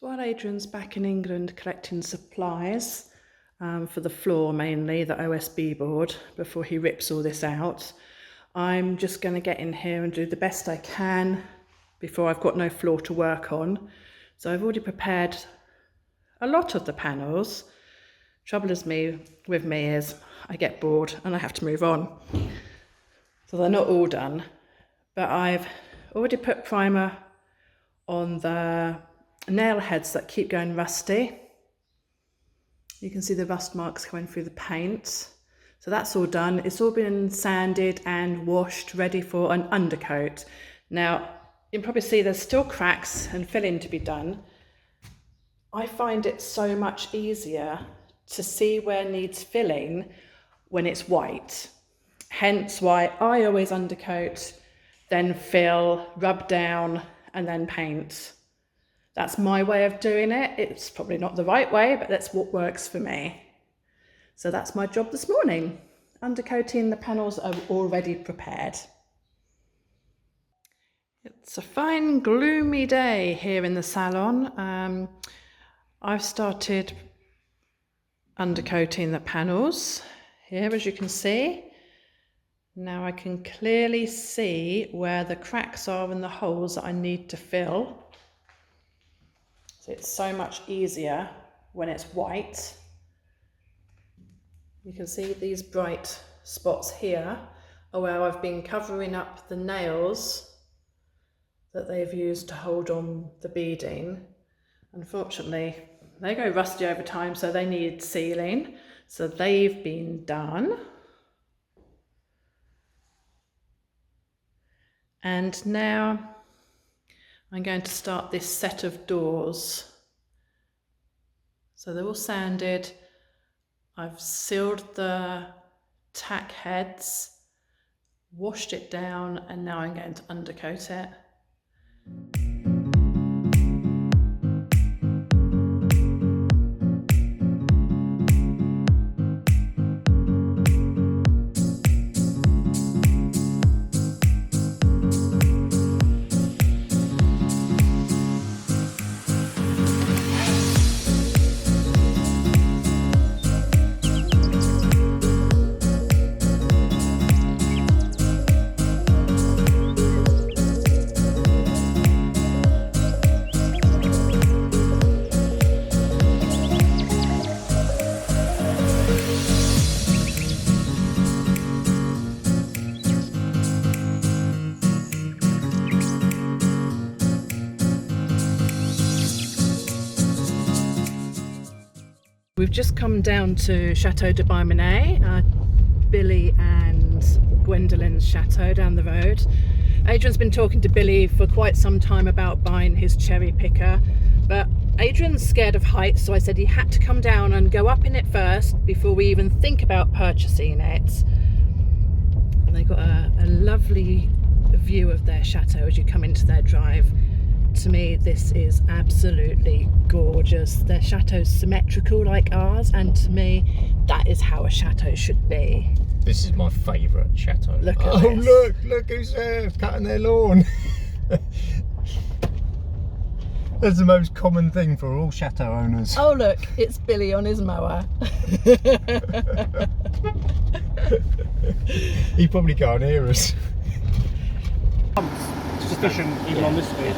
while Adrian's back in England collecting supplies for the floor, mainly the OSB board, before he rips all this out, I'm just going to get in here and do the best I can before I've got no floor to work on. So I've already prepared a lot of the panels. Trouble with me is I get bored and I have to move on. So they're not all done, but I've already put primer on the nail heads that keep going rusty. You can see the rust marks coming through the paint. So that's all done. It's all been sanded and washed, ready for an undercoat. Now, you can probably see there's still cracks and filling to be done. I find it so much easier to see where needs filling when it's white. Hence why I always undercoat, then fill, rub down, and then paint. That's my way of doing it. It's probably not the right way, but that's what works for me. So that's my job this morning. Undercoating the panels are already prepared. It's a fine, gloomy day here in the salon. I've started undercoating the panels here, as you can see. Now I can clearly see where the cracks are and the holes that I need to fill. So it's so much easier when it's white. You can see these bright spots here are where I've been covering up the nails that they've used to hold on the beading. Unfortunately, they go rusty over time, so they need sealing. So they've been done. And now I'm going to start this set of doors. So they're all sanded. I've sealed the tack heads, washed it down, and now I'm going to undercoat it. We've just come down to Chateau de Mayenne, Billy and Gwendolyn's chateau down the road. Adrian's been talking to Billy for quite some time about buying his cherry picker, but Adrian's scared of heights, so I said he had to come down and go up in it first before we even think about purchasing it. And they got a lovely view of their chateau as you come into their drive. To me, this is absolutely gorgeous. Their chateau's symmetrical like ours, and to me, that is how a chateau should be. This is my favourite chateau. Look at this. Look who's there, cutting their lawn. That's the most common thing for all chateau owners. Oh look, it's Billy on his mower. He probably can't hear us. Sufficient even on this speed.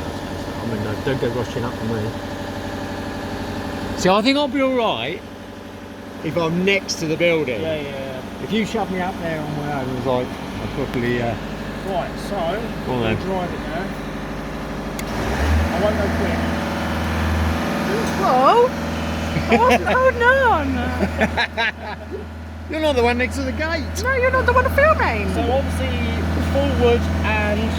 I mean, no, don't go rushing up on me. See, I think I'll be alright if I'm next to the building. Yeah. If you shove me up there on my own, it's like, I'll probably... Right, so, Well, we'll then. drive it now. I won't go quick. Whoa! Hold on! You're not the one next to the gate. No, you're not the one filming! So obviously, forward and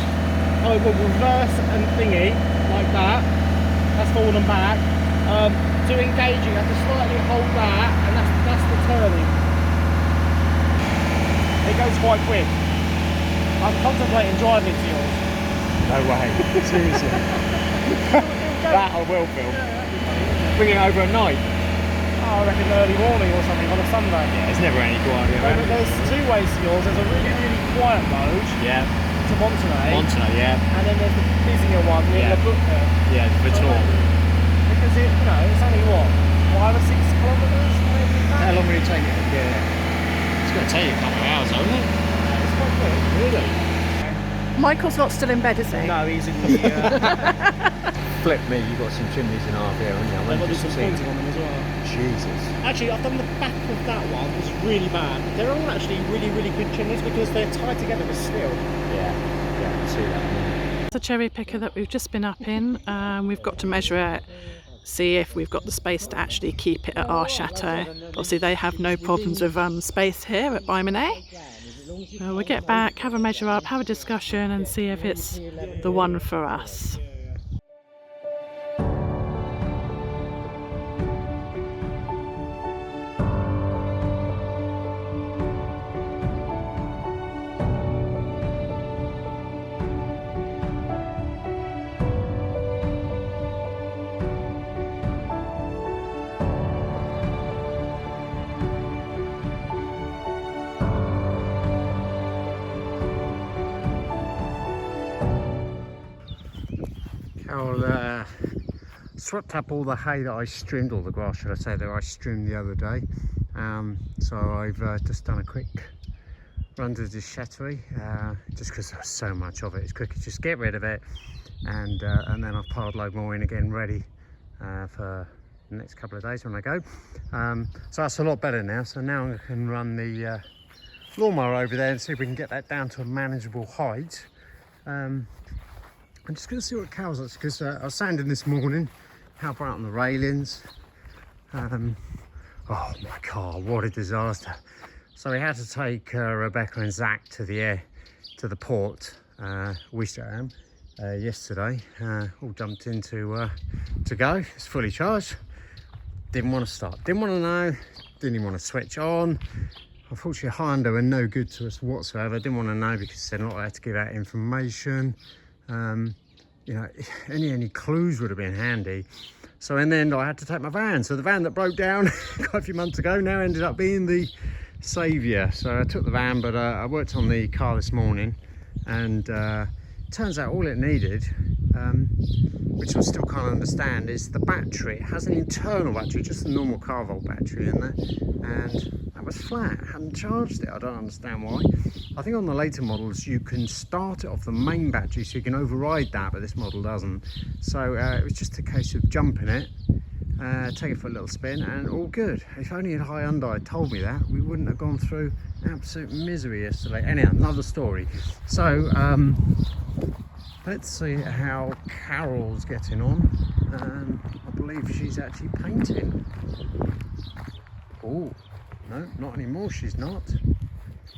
I will reverse and thingy, like that. That's forward and back. To engaging, I have to slightly hold that, and that's the turning. It goes quite quick. I'm contemplating driving to yours. No way, seriously. That I will film. Bring it over at night. Oh, I reckon early morning or something on a Sunday. Yeah, it's never any quieter. But there's two ways to yours. There's a really, really quiet mode. Yeah. To Monterey. Monterey, yeah. And then there's the busier one near Yeah. the book there. Yeah, the tour. Because is it, you know, it's only what, 5 or 6 kilometres maybe? How long will it take you? Yeah. It's going to take you a couple of hours, won't it? It's quite quick. Really? Michael's not still in bed, is he? No, he's in the... Flip me, you've got some chimneys in half here, haven't you? I've got some pointing on them as well. Jesus. Actually, I've done the back of that one. It's really bad. They're all actually really, really good chimneys because they're tied together with steel. Yeah, I can see that. The cherry picker that we've just been up in, we've got to measure it, see if we've got the space to actually keep it at our chateau. Obviously they have no problems with space here at Mayenne. We'll get back, have a measure up, have a discussion and see if it's the one for us. Carol swept up all the hay that I streamed, all the grass should I say, that I streamed the other day. So I've just done a quick run to the Chateau, just because there's so much of it. It's quicker, just get rid of it, and then I've piled a load more in again, ready for the next couple of days when I go. So that's a lot better now. So now I can run the lawnmower over there and see if we can get that down to a manageable height. I'm just going to see what Carol's up to, because I was sanding this morning, help her out on the railings. Oh my God, what a disaster. So we had to take Rebecca and Zach to the port, Wistreham, yesterday. All jumped in to go. It's fully charged. Didn't want to start, didn't want to know, didn't even want to switch on. Unfortunately, Honda were no good to us whatsoever. Didn't want to know because they're not allowed to give out information. You know, any clues would have been handy. So in the end, I had to take my van. So the van that broke down quite a few months ago now ended up being the saviour. So I took the van, but I worked on the car this morning, and turns out all it needed, which I still can't understand, is the battery. It has an internal battery, just a normal car volt battery in there, and that was flat. I hadn't charged it. I don't understand why. I think on the later models you can start it off the main battery, so you can override that, but this model doesn't. So it was just a case of jumping it, take it for a little spin, and all good. If only Hyundai had told me that, we wouldn't have gone through absolute misery yesterday. Anyhow, another story. So let's see how Carol's getting on. I believe she's actually painting. Oh, no, not anymore, she's not.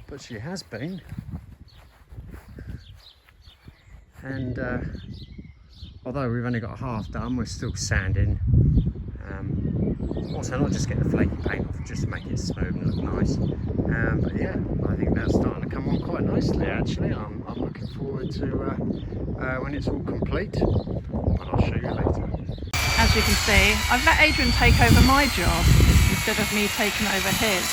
But she has been. And although we've only got half done, we're still sanding. Also, not just get the flaky paint off, just to make it smooth and look nice. But yeah, I think that's starting to come on quite nicely actually. I'm looking forward to when it's all complete, but I'll show you later. As you can see, I've let Adrian take over my job instead of me taking over his.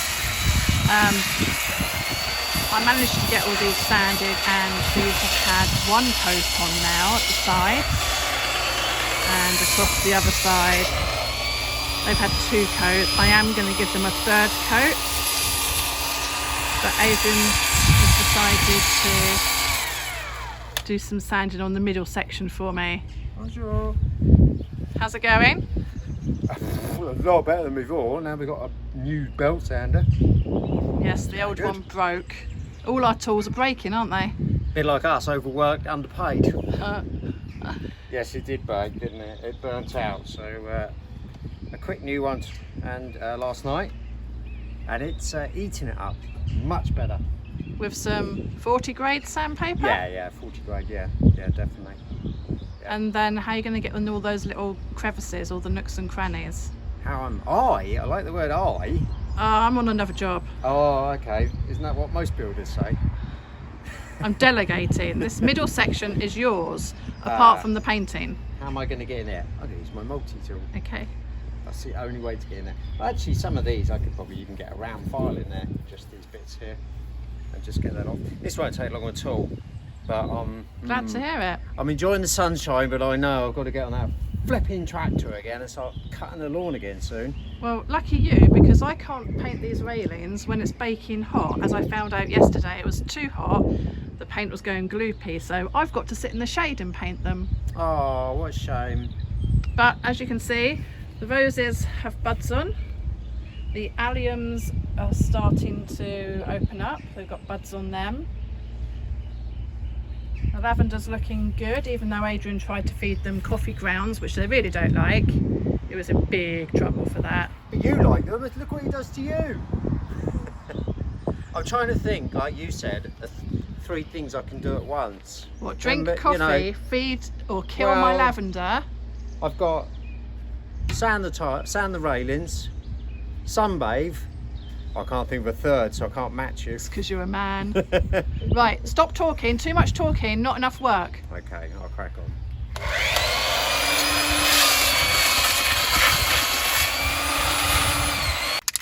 I managed to get all these sanded, and these have had one coat on now at the side, and across the other side they've had 2 coats. I am going to give them a 3rd coat, but Adrian has decided to do some sanding on the middle section for me. Bonjour. How's it going? Well, a lot better than before. Now we've got a new belt sander. Yes, the old one broke. All our tools are breaking, aren't they? Bit like us, overworked, underpaid. Yes, it did break, didn't it? It burnt out. So a quick new one, and last night, and it's eating it up much better. With some 40 grade sandpaper? Yeah, 40 grade, yeah, definitely. Yeah. And then how are you going to get in all those little crevices, all the nooks and crannies? How I like the word I. I'm on another job. Oh, okay. Isn't that what most builders say? I'm delegating. This middle section is yours, apart from the painting. How am I going to get in there? I'm going to use my multi-tool. Okay. That's the only way to get in there. Actually, some of these I could probably even get a round file in there, just these bits here, and just get that off. This won't take long at all, but Glad to hear it. I'm enjoying the sunshine, but I know I've got to get on that flipping tractor again and start cutting the lawn again soon. Well, lucky you, because I can't paint these railings when it's baking hot. As I found out yesterday, it was too hot. The paint was going gloopy, so I've got to sit in the shade and paint them. Oh, what a shame. But as you can see, the roses have buds on. The alliums are starting to open up. They've got buds on them. The lavender's looking good, even though Adrian tried to feed them coffee grounds, which they really don't like. It was in big trouble for that. But you like them, look what he does to you. I'm trying to think, like you said, 3 things I can do at once. What, drink coffee, feed or kill my lavender? I've got sand the railings, sunbathe. I can't think of a third, so I can't match you. It's because you're a man. Right, stop talking. Too much talking, not enough work. Okay, I'll crack on.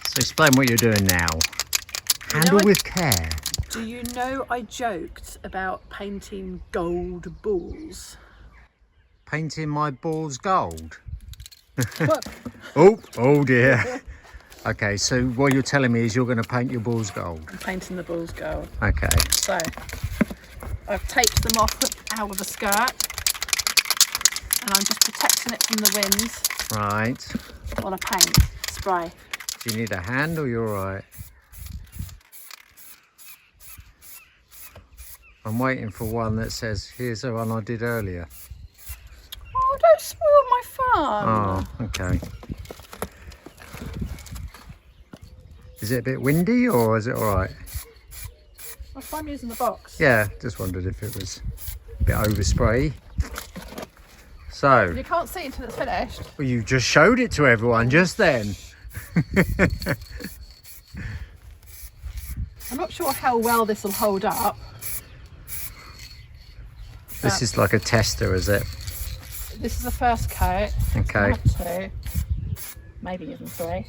So explain what you're doing now. Handle with care. Do you know I joked about painting gold balls? Painting my balls gold? What? Oh dear. Okay, so what you're telling me is you're going to paint your balls gold. I'm painting the balls gold. Okay. So, I've taped them off out of the skirt and I'm just protecting it from the wind. Right. While I paint, spray. Do you need a hand or you're alright? I'm waiting for one that says, here's the one I did earlier. Oh, don't spoil my fun. Oh, okay. Is it a bit windy or is it alright? Well, if I'm using the box. Yeah, just wondered if it was a bit overspray. So, You can't see it until it's finished. well, you just showed it to everyone just then. I'm not sure how well this will hold up. This is like a tester, is it? This is the first coat. Okay. I have 2, maybe even 3.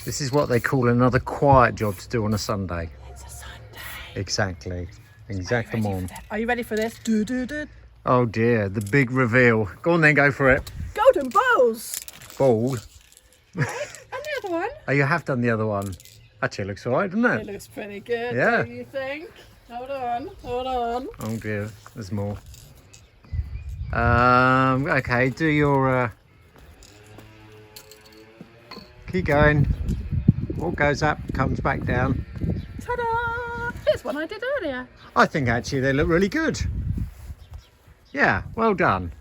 This is what they call another quiet job to do on a Sunday. It's a Sunday. Exactly. Exactly. Are you ready for this? Do, do, do. Oh dear, the big reveal. Go on then, go for it. Golden balls. Ball. And the other one. Oh, you have done the other one. Actually, it looks alright, doesn't It it? looks pretty good. Yeah. Don't you think? Hold on. Hold on. Oh dear, there's more. Okay, do your... Keep going. What goes up comes back down. Ta-da! Here's one I did earlier. I think actually they look really good. Yeah, well done.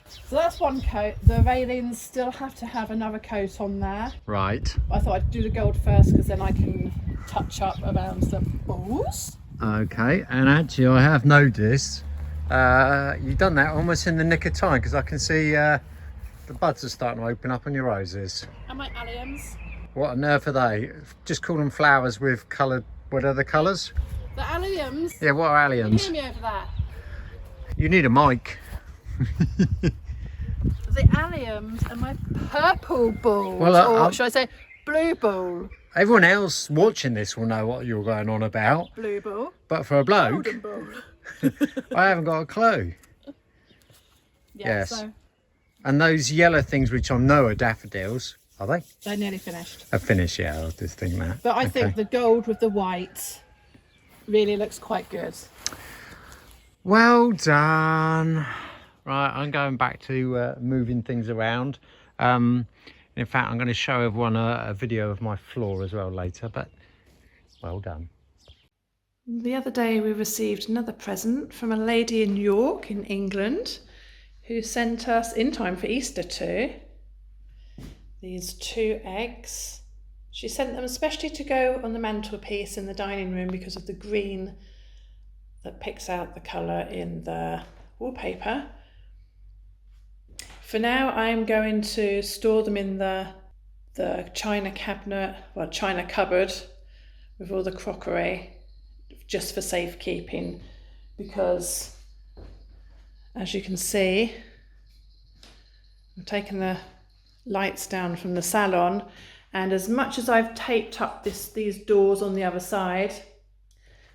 So that's one coat. The railings still have to have another coat on there. Right. I thought I'd do the gold first because then I can touch up around the balls. Okay, and actually I have noticed you've done that almost in the nick of time because I can see the buds are starting to open up on your roses. And my alliums. What on earth are they? Just call them flowers with coloured, what are the colours? The alliums. Yeah, what are Can you alliums? hear me over there? You need a mic. The alliums and my purple balls. Well, or should I say blue ball? Everyone else watching this will know what you're going on about, Blue ball. but for a bloke, Golden ball. I haven't got a clue. Yeah, Yes. so And those yellow things, which I know are daffodils, are they? they're nearly finished. I've finished, yeah, I was just thinking that. But I think Okay. the gold with the white really looks quite good. Well done. Right, I'm going back to moving things around. In fact, I'm going to show everyone a video of my floor as well later, but well done. The other day we received another present from a lady in York in England who sent us, in time for Easter too, these 2 eggs. She sent them especially to go on the mantelpiece in the dining room because of the green that picks out the colour in the wallpaper. For now I'm going to store them in the china cabinet, well, china cupboard with all the crockery, just for safekeeping, because as you can see, I'm taking the lights down from the salon, and as much as I've taped up these doors on the other side,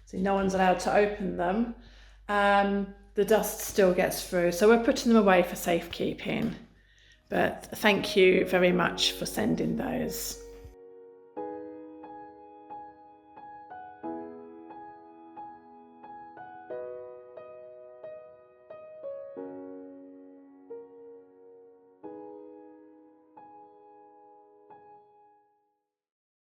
so no one's allowed to open them, the dust still gets through. So we're putting them away for safekeeping. But thank you very much for sending those.